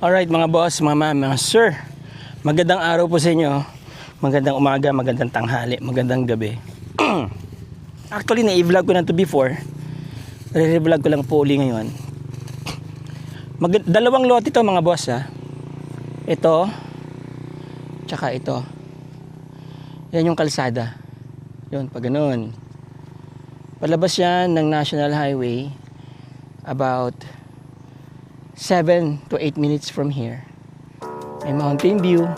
Alright mga boss, mga ma'am, mga sir. Magandang araw po sa inyo. Magandang umaga, magandang tanghali, magandang gabi. Actually, na-i-vlog ko na to before. Re-vlog ko lang po uli ngayon. Dalawang lote ito mga boss ha. Ito, tsaka ito. Yan yung kalsada. Yun, pag ganun. Palabas yan ng National Highway about 7 to 8 minutes from here. May mountain view.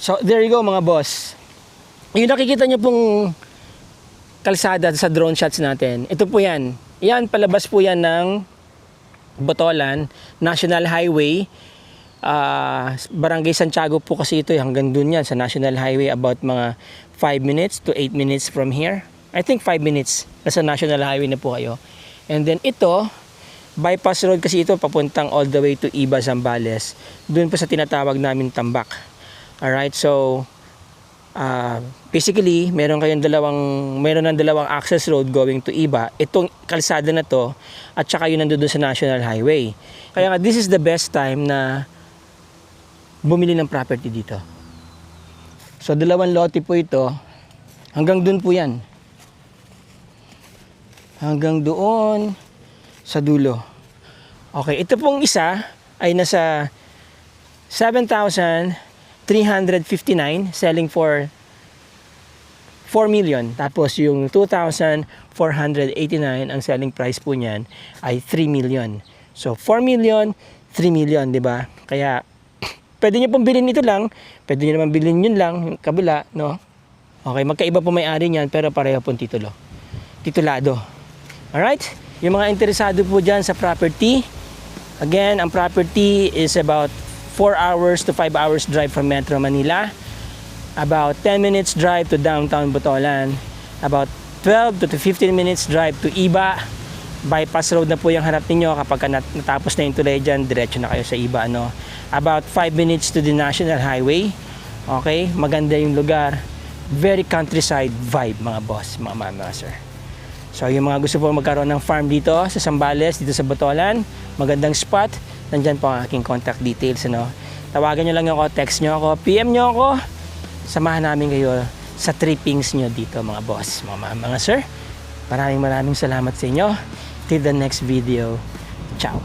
So there you go mga boss. Yung nakikita nyo pong kalsada sa drone shots natin, ito po yan. Yan, palabas po yan ng Botolan National Highway. Barangay Santiago po kasi ito, hanggang dun yan sa National Highway, about mga 5 minutes to 8 minutes from here. I think 5 minutes, nasa National Highway na po kayo. And then ito, bypass road kasi ito, papuntang all the way to Iba, Zambales. Dun po sa tinatawag namin Tambak. Alright, so basically meron ng dalawang access road going to Iba, itong kalsada na to, at saka yun nandun sa National Highway. Kaya nga, this is the best time na bumili ng property dito. So dalawang lote po ito, hanggang dun po yan, hanggang doon sa dulo. Okay, ito pong isa ay nasa 7,359 selling for 4 million. Tapos yung 2,489 ang selling price po niyan ay 3 million. So 4 million, 3 million, 'di ba? Kaya pwede niyo pong bilhin ito lang, pwede niyo naman bilhin yun lang, yung kabila, no? Okay, magkaiba po may-ari niyan pero pareho pong titulado. Alright? Yung mga interesado po dyan sa property, again, ang property is about 4 hours to 5 hours drive from Metro Manila. About 10 minutes drive to downtown Botolan. About 12 to 15 minutes drive to Iba. Bypass road na po yung harap ninyo kapag natapos na yung tulay dyan, diretso na kayo sa Iba. Ano? About 5 minutes to the National Highway. Okay? Maganda yung lugar. Very countryside vibe mga boss, mga sir. So yung mga gusto po magkaroon ng farm dito sa Zambales, dito sa Botolan, magandang spot, nandyan po ang aking contact details. Ano? Tawagan nyo lang ako, text nyo ako, PM nyo ako. Samahan namin kayo sa trippings nyo dito mga boss, mga sir. Maraming salamat sa inyo. Till the next video. Ciao.